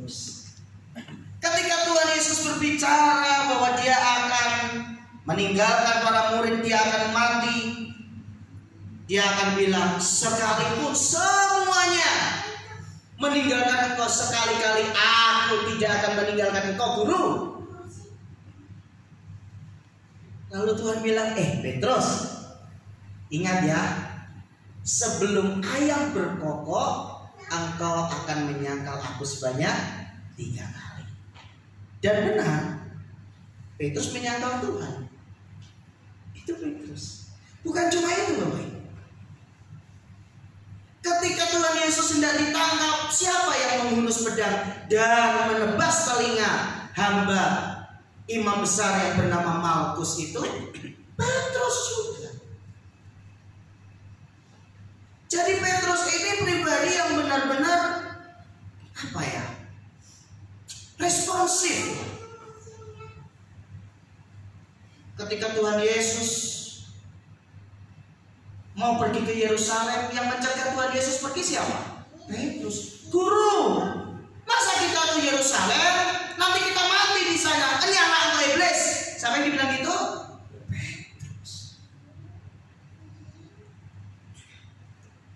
Petrus. Ketika Tuhan Yesus berbicara bahwa dia akan meninggalkan para murid, dia akan mati, dia akan bilang, sekalipun semuanya meninggalkan engkau, sekali-kali aku tidak akan meninggalkan engkau, Guru. Lalu Tuhan bilang, Petrus, ingat ya, sebelum ayam berkokok, engkau akan menyangkal aku sebanyak 3 kali. Dan benar, Petrus menyangkal Tuhan. Itu Petrus. Bukan cuma itu, Bapak Ibu. Ketika Tuhan Yesus hendak ditangkap, siapa yang menghunus pedang dan menebas telinga hamba imam besar yang bernama Malkus itu? Petrus juga. Jadi Petrus ini pribadi yang benar-benar responsif. Ketika Tuhan Yesus mau pergi ke Yerusalem, yang mencegah Tuhan Yesus pergi siapa? Petrus. Guru, masa kita ke Yerusalem nanti kita mati di sana? Ini anak iblis. Siapa yang dibilang gitu? Petrus.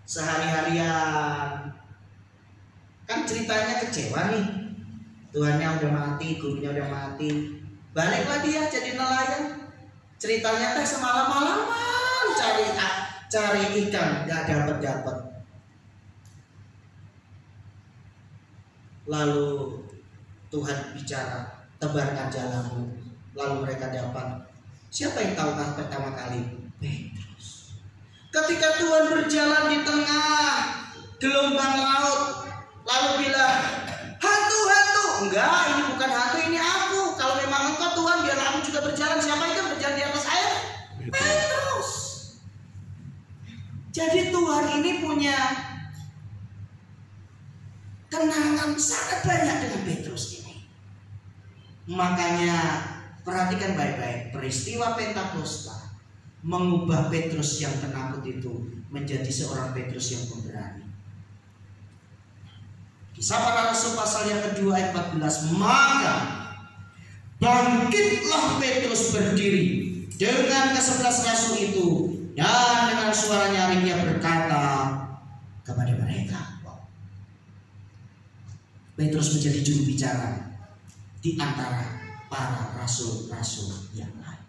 Sehari-harian kan ceritanya kecewa nih. Tuhannya udah mati, gurunya udah mati. Baliklah dia jadi nelayan. Ceritanya teh semalam-malaman cari ikan, nggak dapat. Lalu Tuhan bicara, tebarkan jalamu. Lalu mereka dapat. Siapa yang tahukah pertama kali? Petrus. Ketika Tuhan berjalan di tengah gelombang laut, lalu bilang, hantu. Enggak, ini bukan hantu, ini aku. Kalau memang engkau Tuhan, biar aku juga berjalan. Siapa itu berjalan di atas air? Petrus. Jadi Tuhan ini punya kenangan sangat banyak dengan Petrus ini. Makanya perhatikan baik-baik, peristiwa Pentakosta mengubah Petrus yang penakut itu menjadi seorang Petrus yang pemberani. Kisah Para Rasul pasal yang kedua ayat 14. Maka bangkitlah Petrus berdiri dengan ke-11 rasul itu, dan dengan suara nyaring ia berkata kepada mereka. Petrus menjadi juru bicara di antara para rasul-rasul yang lain.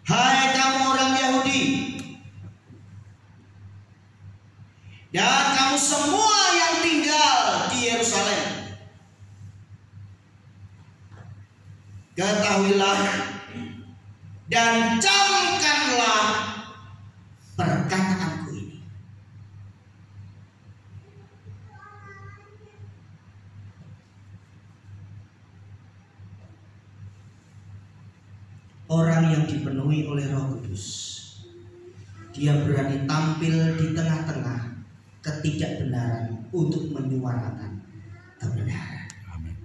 Hai kamu orang Yahudi dan kamu semua yang tinggal di Yerusalem, ketahuilah dan camkanlah perkataanku ini. Orang yang dipenuhi oleh Roh Kudus, dia berani tampil di tengah-tengah ketidakbenaran untuk menyuarakan kebenaran. Amin.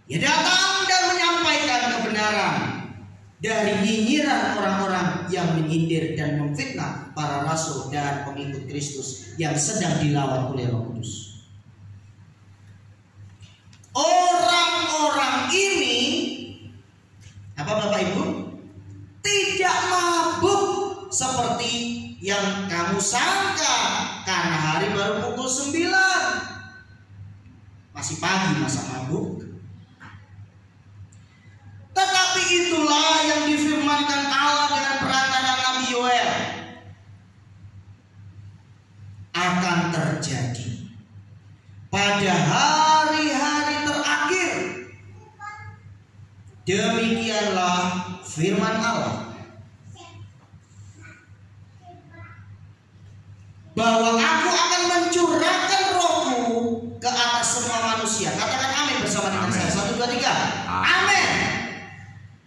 Dia datang dan menyampaikan kebenaran dari nyinyiran orang-orang yang menyindir dan memfitnah para rasul dan pengikut Kristus yang sedang dilawan oleh Roh Kudus. Orang-orang ini, apa Bapak Ibu, tidak mabuk seperti yang kamu sangka, karena hari baru pukul 9. Masih pagi masa mabuk. Tetapi itulah yang difirmankan Allah dengan perantara Nabi Yoel akan terjadi pada hari-hari terakhir. Demikianlah firman Allah, bahwa aku akan mencurahkan rohku ke atas semua manusia. Katakan amin bersama dengan saya. 1, 2, 3. Amin.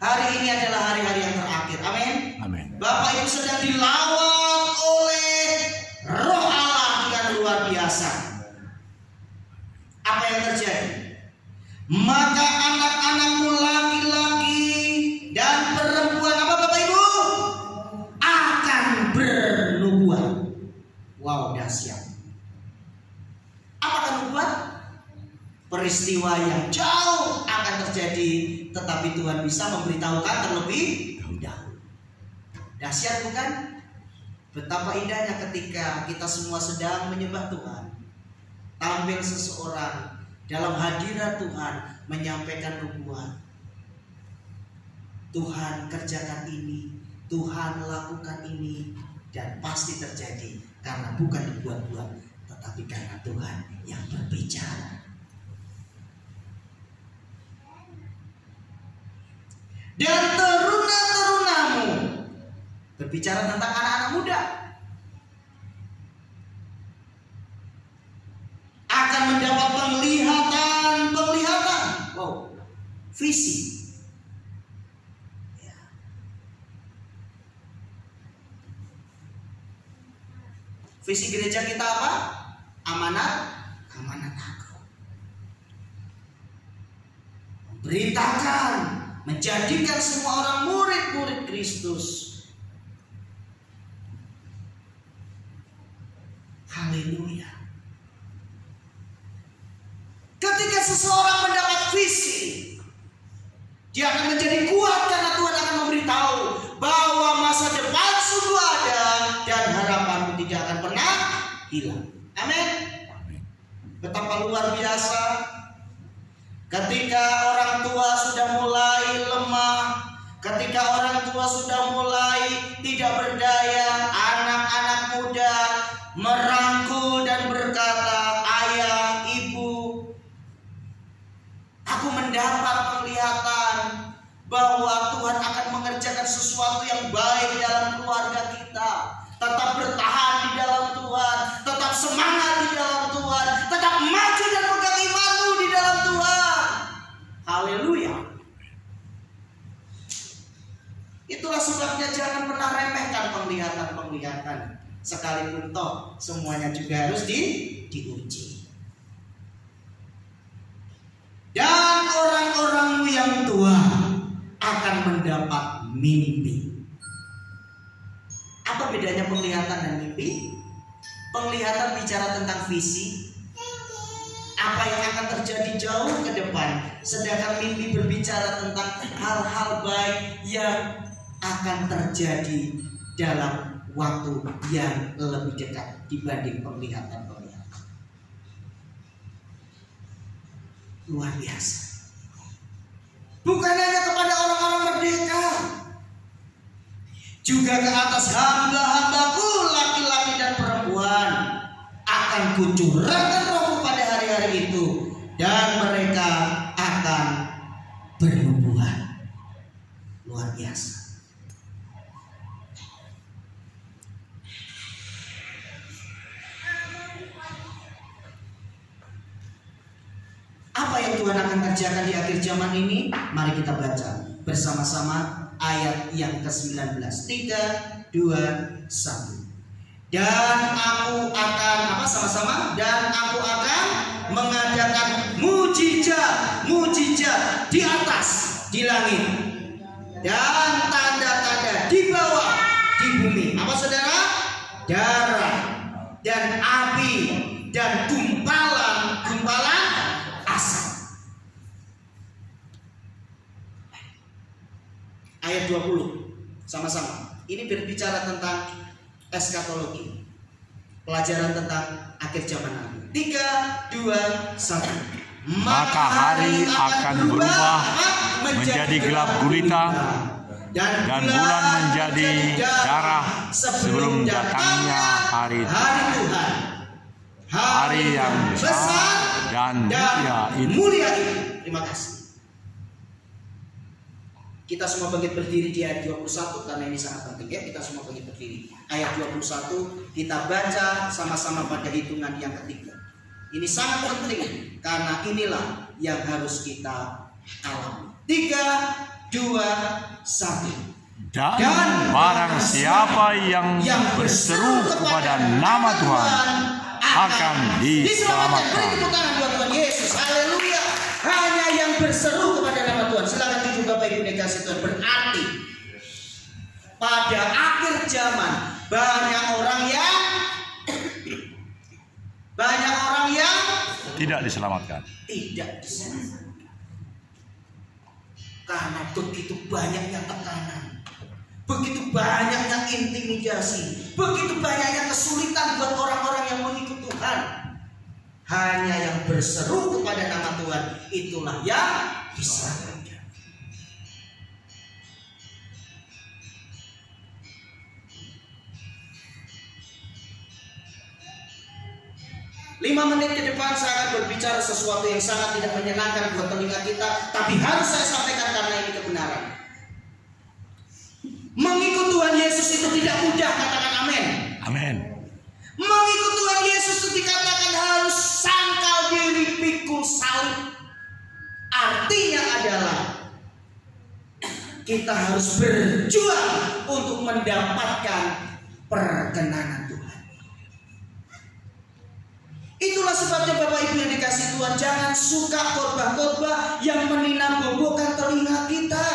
Hari ini adalah hari-hari yang terakhir. Amin. Amin. Bapak Ibu sedang dilawat oleh Roh Allah dengan luar biasa. Apa yang terjadi? Maka anak-anakmu laki-laki dan perempuan, apa Bapak Ibu, akan bernubuat. Wow, dahsyat. Apa akan membuat peristiwa yang jauh akan terjadi, tetapi Tuhan bisa memberitahukan terlebih dahulu. Dahsyat bukan? Betapa indahnya ketika kita semua sedang menyembah Tuhan, tampil seseorang dalam hadirat Tuhan menyampaikan nubuat. Tuhan kerjakan ini, Tuhan lakukan ini, dan pasti terjadi karena bukan dibuat-buat, tetapi karena Tuhan yang berbicara. Dan teruna-terunamu, berbicara tentang anak-anak muda, akan mendapat penglihatan. Wow, visi. Visi gereja kita apa? Amanat aku. Beritakan, menjadikan semua orang murid-murid Kristus. Haleluya. Ketika seseorang mendapat visi, dia akan menjadi kuat karena Tuhan akan memberitahu bahwa masa depan sungguh ada dan harapanmu tidak akan pernah hilang. Amin. Betapa luar biasa ketika orang tua sudah mulai lemah, ketika orang tua sudah mulai tidak berdaya, anak-anak muda merangkul dan berkata, "Ayah, ibu, aku mendapat penglihatan bahwa Tuhan akan mengerjakan sesuatu yang baik dalam keluarga kita. Tetap bertahan di dalam Tuhan, tetap semangat di dalam Tuhan, tetap maju dan pegang imanmu di dalam Tuhan." Haleluya. Itulah sebabnya jangan pernah remehkan penglihatan. Sekalipun toh semuanya juga harus diuji. Dan orang-orangmu yang tua akan mendapat mimpi. Apa bedanya penglihatan dan mimpi? Penglihatan bicara tentang visi, apa yang akan terjadi jauh ke depan, sedangkan mimpi berbicara tentang hal-hal baik yang akan terjadi dalam waktu yang lebih dekat dibanding penglihatan. Luar biasa. Bukan hanya kepada orang-orang merdeka, juga ke atas hamba-hambaku laki-laki dan perempuan akan kucurahkan rohku pada hari-hari itu, dan mereka akan bernubuat. Luar biasa. Apa yang Tuhan akan kerjakan di akhir zaman ini? Mari kita baca bersama-sama ayat yang ke-19. 3, 2, 1. Dan aku akan sama-sama? Dan aku akan mengadakan mujizat di atas, di langit, dan tanda-tanda di bawah, di bumi. Apa saudara? Darah dan api dan gumpalan asap. Ayat 20 sama-sama. Ini berbicara tentang eskatologi, pelajaran tentang akhir zaman nanti. 3, 2, 1. Maka hari akan berubah menjadi gelap gulita, dan bulan menjadi darah sebelum datangnya hari Tuhan, hari yang besar dan mulia itu. Terima kasih. Kita semua bangkit berdiri di ayat 21 karena ini sangat penting ya. Kita semua bangkit berdiri. Ayat 21 kita baca sama-sama pada hitungan yang ketiga. Ini sangat penting karena inilah yang harus kita alami. 3, 2, 1. Dan barang siapa yang berseru kepada nama Tuhan akan diselamatkan. Beri tepuk tangan buat Tuhan Yesus. Haleluya. Hanya yang berseru kepada nama Tuhan. Silakan duduk Bapak Ibu dikasih Tuhan. Berarti pada akhir zaman banyak orang yang tidak diselamatkan. Tidak diselamatkan. Karena begitu banyaknya tekanan, begitu banyaknya intimidasi, begitu banyaknya kesulitan buat orang-orang yang mengikut Tuhan. Hanya yang berseru kepada nama Tuhan, itulah yang diselamatkan. 5 menit ke depan saya akan berbicara sesuatu yang sangat tidak menyenangkan buat telinga kita, tapi harus saya sampaikan karena ini kebenaran. Mengikut Tuhan Yesus itu tidak mudah, katakan amin. Amin. Mengikut Tuhan Yesus itu dikatakan harus sangkal diri, pikul salib. Artinya adalah kita harus berjuang untuk mendapatkan perkenanan Tuhan. Itulah sebabnya Bapak Ibu yang dikasih Tuhan, jangan suka khotbah-khotbah yang meninam-bobokkan telinga kita.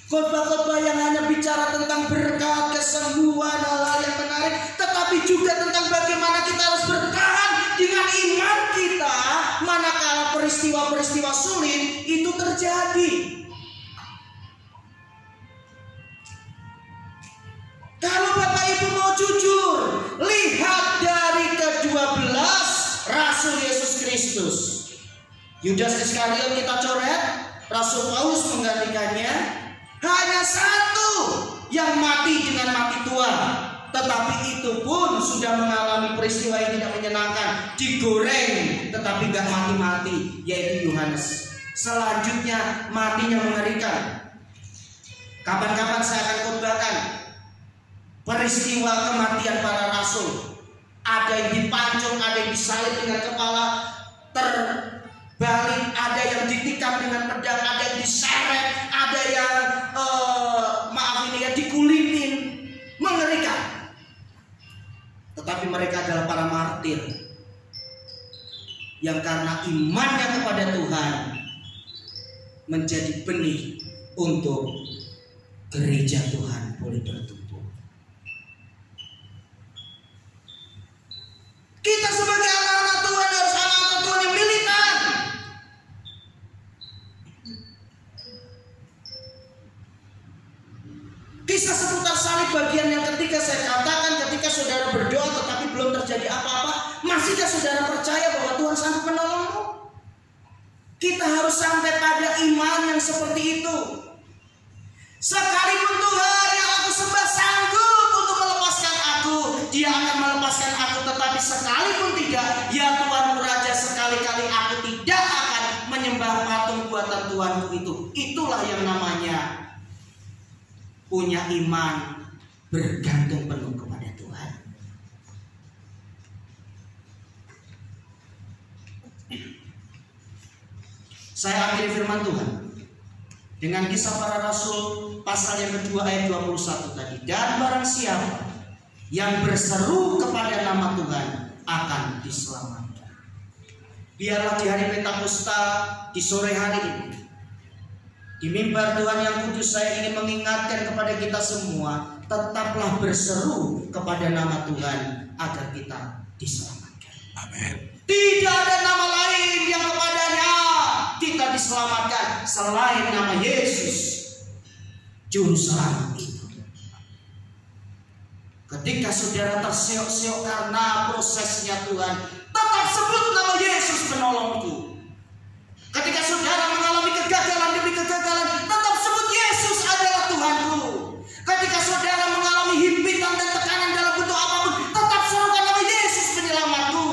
Khotbah-khotbah yang hanya bicara tentang berkat, kesembuhan, hal-hal yang menarik, tetapi juga tentang bagaimana kita harus bertahan dengan iman kita manakala peristiwa-peristiwa sulit itu terjadi. Kalau Bapak Ibu mau jujur, lihat dari ke-12 Rasul Yesus Kristus. Yudas Iskariot kita coret, Rasul Paulus menggantikannya. Hanya satu yang mati dengan mati tua, tetapi itu pun sudah mengalami peristiwa yang tidak menyenangkan, digoreng tetapi gak mati-mati, yaitu Yohanes. Selanjutnya matinya mengerikan. Kapan-kapan saya akan khotbahkan peristiwa kematian para rasul. Ada yang dipancung, ada yang disalib dengan kepala terbalik, ada yang ditikam dengan pedang, ada yang diseret, ada yang dikulitin. Mengerikan. Tetapi mereka adalah para martir yang karena imannya kepada Tuhan menjadi benih untuk gereja Tuhan boleh bertumbuh. Kita sebagai anak-anak Tuhan harus anak-anak Tuhan yang militan. Kisah seputar salib bagian yang ketiga saya katakan, ketika saudara berdoa tetapi belum terjadi apa-apa, masihkah saudara percaya bahwa Tuhan sanggup menolongmu? Kita harus sampai pada iman yang seperti itu. Sekalipun Tuhan yang aku sembah sanggup untuk melepaskan aku, Dia akan melepaskan aku. Tetapi sekalipun tidak, ya Tuhanku Raja, sekali-kali aku tidak akan menyembah patung buatan Tuhanku itu. Itulah yang namanya punya iman bergantung penuh kepada Tuhan. Saya akhiri firman Tuhan dengan kisah para rasul pasal yang kedua ayat 21 tadi. Dan barang siapa yang berseru kepada nama Tuhan akan diselamatkan. Biarlah di hari Pentakosta, di sore hari ini, di mimbar Tuhan yang kudus, saya ingin mengingatkan kepada kita semua, tetaplah berseru kepada nama Tuhan agar kita diselamatkan. Amin. Tidak ada nama lain yang kepadanya kita diselamatkan selain nama Yesus, Juru Selamat itu. Ketika saudara terseok-seok karena prosesnya Tuhan, tetap sebut nama Yesus penolongku. Ketika saudara mengalami kegagalan demi kegagalan, tetap sebut Yesus adalah Tuhanku. Ketika saudara mengalami himpitan dan tekanan dalam bentuk apapun, tetap serukan nama Yesus penyelamatku.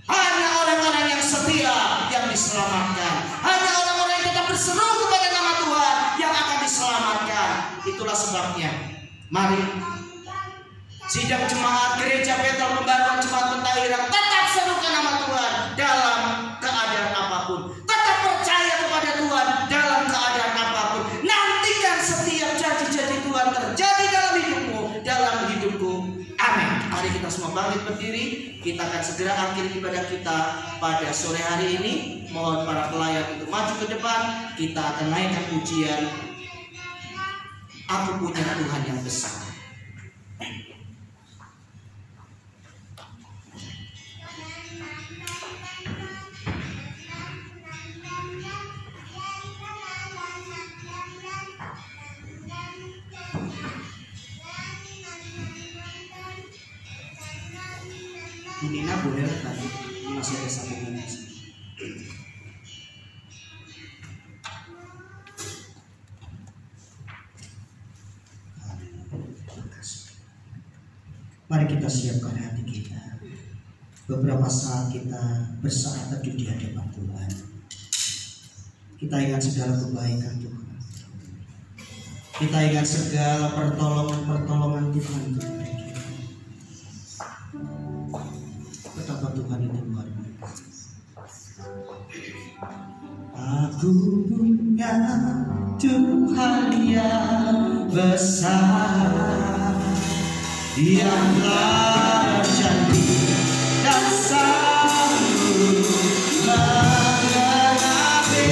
Hanya orang-orang yang setia yang diselamatkan. Hanya orang-orang yang tetap berseru kepada nama Tuhan yang akan diselamatkan. Itulah sebabnya, mari sidang jemaat gereja Betel Pembaruan Jemaat Pentahiran tetap serukan nama Tuhan dalam keadaan apapun. Tetap percaya kepada Tuhan dalam keadaan apapun. Nantikan setiap janji-janji Tuhan terjadi dalam hidupmu, dalam hidupku. Amin. Mari kita semua bangkit berdiri. Kita akan segera akhiri ibadah kita pada sore hari ini. Mohon para pelayan untuk maju ke depan. Kita akan naikkan pujian Aku Punya Tuhan yang Besar. Bu Nina boleh tadi masih ada sambungan di sini. Mari kita siapkan hati kita. Beberapa saat kita bersaat teduh di hadapan Tuhan. Kita ingat segala kebaikan Tuhan. Kita ingat segala pertolongan Tuhan kepada kita. Betapa Tuhan itu luar biasa. Aku punya Tuhan yang besar, yang telah berjanji dan sanggup menggenapi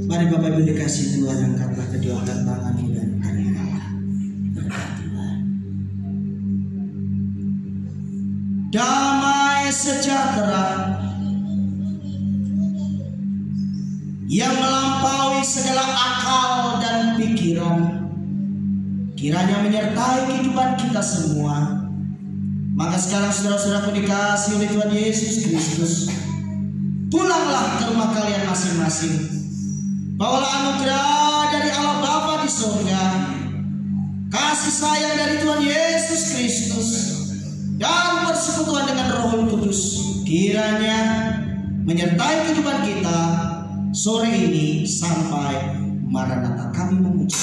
Mari Bapak Ibu dikasih Tuhan, angkatlah kedua tanganmu dan terimalah berkat Tuhan. Damai sejahtera yang melampaui segala akal dan pikiran kiranya menyertai kehidupan kita semua. Maka sekarang saudara-saudaraku dikasih oleh Tuhan Yesus Kristus, pulanglah ke rumah kalian masing-masing. Bawalah anugerah dari Allah Bapa di surga, kasih sayang dari Tuhan Yesus Kristus, dan persekutuan dengan Roh Kudus kiranya menyertai kehidupan kita sore ini sampai Maranatha. Kami memuji.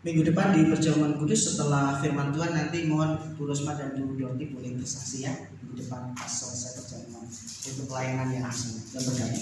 Minggu depan di perjamuan kudus setelah firman Tuhan nanti mohon Bu Rosma dan Bu Dorti boleh bersaksi ya minggu depan pas selesai perjamuan untuk pelayanan yang di sana dan berkati.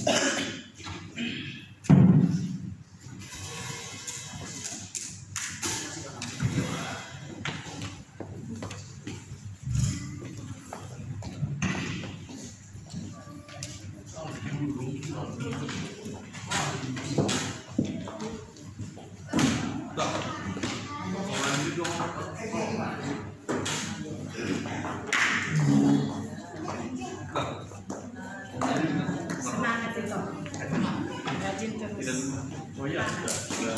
Semangat itu. Rajin terus. Oh ya, sudah.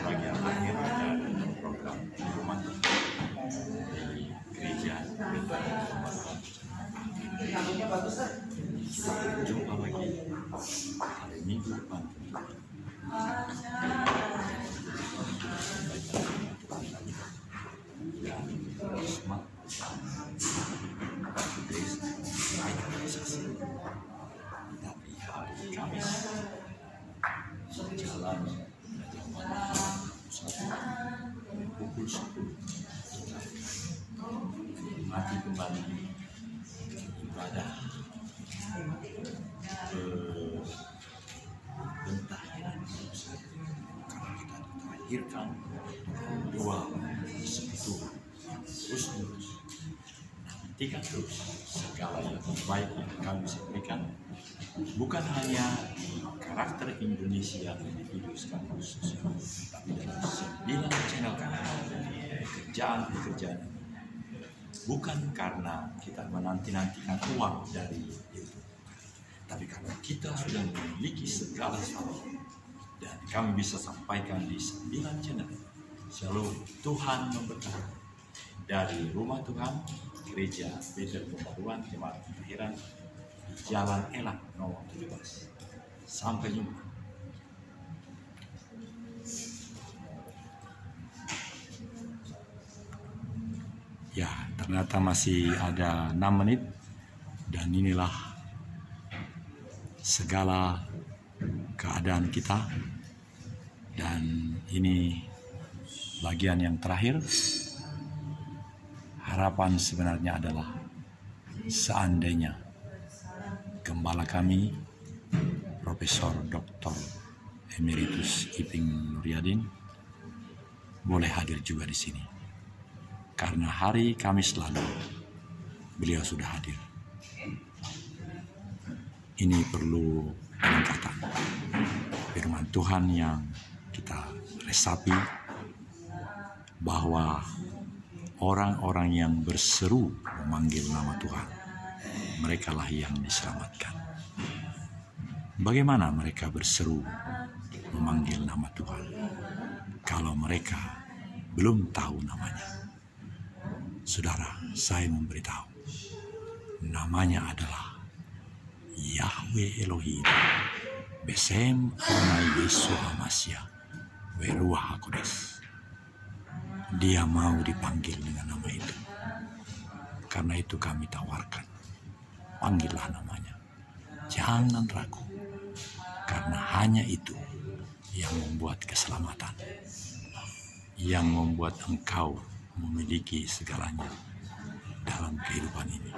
Bagian akhir ada program rumah gereja. Jumpa lagi hari Minggu depan. Semangat. melahirkan doa sekutu terus-menerus. Nantikan terus segala yang baik yang kami sampaikan, bukan hanya karakter Indonesia individu secara khusus, tapi dalam 9 channel kami, pekerjaan-pekerjaan. Bukan karena kita menanti-nantikan uang dari YouTube, tapi karena kita sudah memiliki segala sesuatu dan kami bisa sampaikan di 9 channel. Selalu Tuhan memberkati. Dari Rumah Tuhan, Gereja Bethel Pembaruan Jemaat Pentahiran, Jalan Elang nomor 17. Sampai jumpa. Ya, ternyata masih ada 6 menit dan inilah segala keadaan kita. Dan ini bagian yang terakhir. Harapan sebenarnya adalah seandainya gembala kami Profesor Dr. Emeritus Iping Nuryadin boleh hadir juga di sini. Karena hari Kamis lalu beliau sudah hadir. Ini perlu peningkatan firman Tuhan yang kita resapi, bahwa orang-orang yang berseru memanggil nama Tuhan, merekalah yang diselamatkan. Bagaimana mereka berseru memanggil nama Tuhan kalau mereka belum tahu namanya? Saudara, saya memberitahu, namanya adalah Yahweh Elohim, Besem Adonai Yeshua Hamashiach, Ruach HaKodesh. Dia mau dipanggil dengan nama itu. Karena itu kami tawarkan, panggillah namanya. Jangan ragu, karena hanya itu yang membuat keselamatan, yang membuat engkau memiliki segalanya dalam kehidupan ini.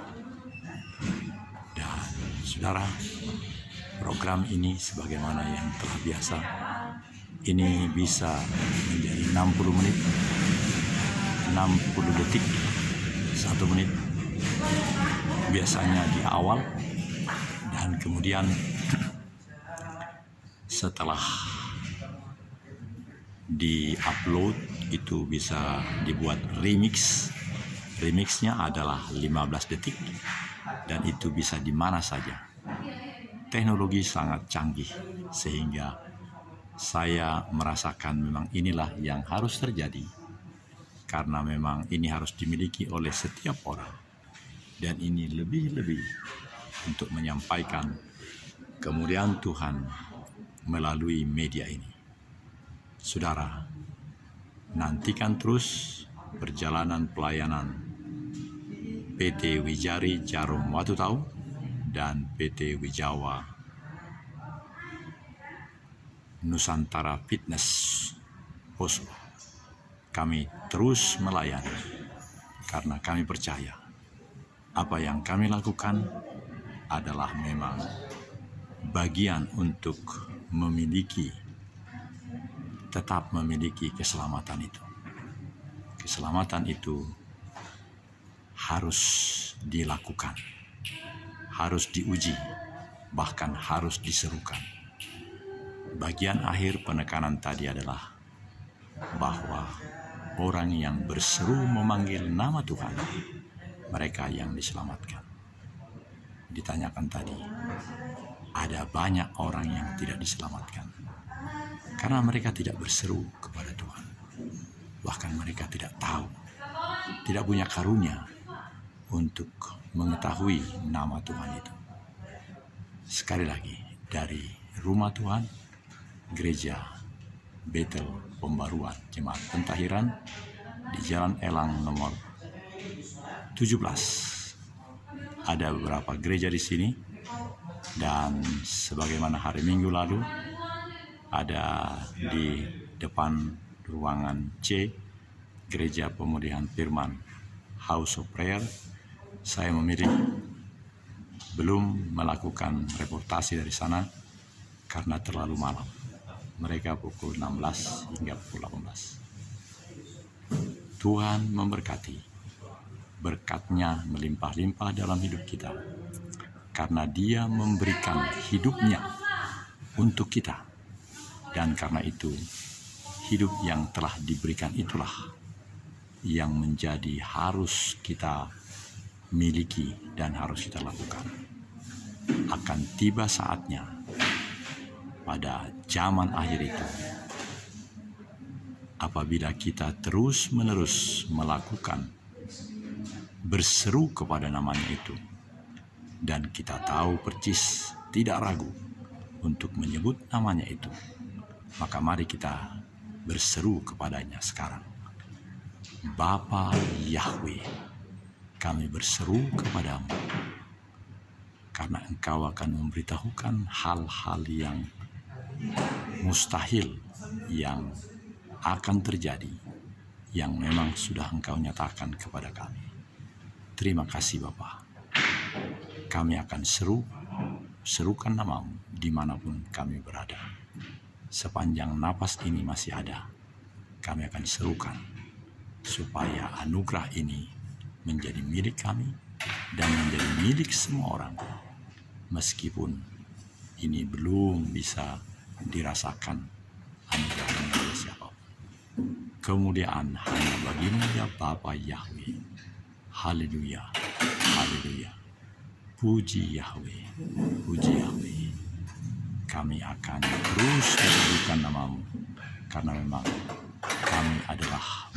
Dan saudara, program ini sebagaimana yang telah biasa, ini bisa menjadi 60 menit, 60 detik, 1 menit biasanya di awal, dan kemudian setelah di-upload itu bisa dibuat remix. Remixnya adalah 15 detik dan itu bisa di mana saja. Teknologi sangat canggih sehingga saya merasakan memang inilah yang harus terjadi, karena memang ini harus dimiliki oleh setiap orang, dan ini lebih-lebih untuk menyampaikan kemuliaan Tuhan melalui media ini. Saudara, nantikan terus perjalanan pelayanan PT Wijari Jarum Watutau dan PT Wijawa Nusantara Fitness Poso. Kami terus melayani karena kami percaya apa yang kami lakukan adalah memang bagian untuk tetap memiliki keselamatan itu. Keselamatan itu harus dilakukan, harus diuji, bahkan harus diserukan. Bagian akhir penekanan tadi adalah bahwa orang yang berseru memanggil nama Tuhan, mereka yang diselamatkan. Ditanyakan tadi, ada banyak orang yang tidak diselamatkan karena mereka tidak berseru kepada Tuhan. Bahkan mereka tidak tahu, tidak punya karunia untuk mengetahui nama Tuhan itu. Sekali lagi, dari Rumah Tuhan, Gereja Bethel Pembaruan Jemaat Pentahiran di Jalan Elang nomor 17. Ada beberapa gereja di sini, dan sebagaimana hari Minggu lalu ada di depan ruangan C, Gereja Pemulihan Firman House of Prayer. Saya memilih belum melakukan reportasi dari sana karena terlalu malam. mereka pukul 16 hingga pukul 18. Tuhan memberkati, berkat-Nya melimpah-limpah dalam hidup kita, karena Dia memberikan hidupnya untuk kita. Dan karena itu, hidup yang telah diberikan itulah yang menjadi harus kita miliki dan harus kita lakukan. Akan tiba saatnya pada zaman akhir itu, apabila kita terus-menerus melakukan, berseru kepada namanya itu, dan kita tahu percis, tidak ragu untuk menyebut namanya itu, maka mari kita berseru kepadanya sekarang. Bapa Yahweh, kami berseru kepadamu, karena Engkau akan memberitahukan hal-hal yang mustahil yang akan terjadi, yang memang sudah Engkau nyatakan kepada kami. Terima kasih Bapa. Kami akan serukan namamu dimanapun kami berada. Sepanjang napas ini masih ada, kami akan serukan supaya anugerah ini menjadi milik kami dan menjadi milik semua orang, meskipun ini belum bisa dirasakan anugerahnya oleh siapapun. Kemuliaan hanya bagimu ya Bapa Yahweh. Haleluya, haleluya. Puji Yahweh, puji Yahweh. Kami akan terus menyebutkan namamu, karena memang kami adalah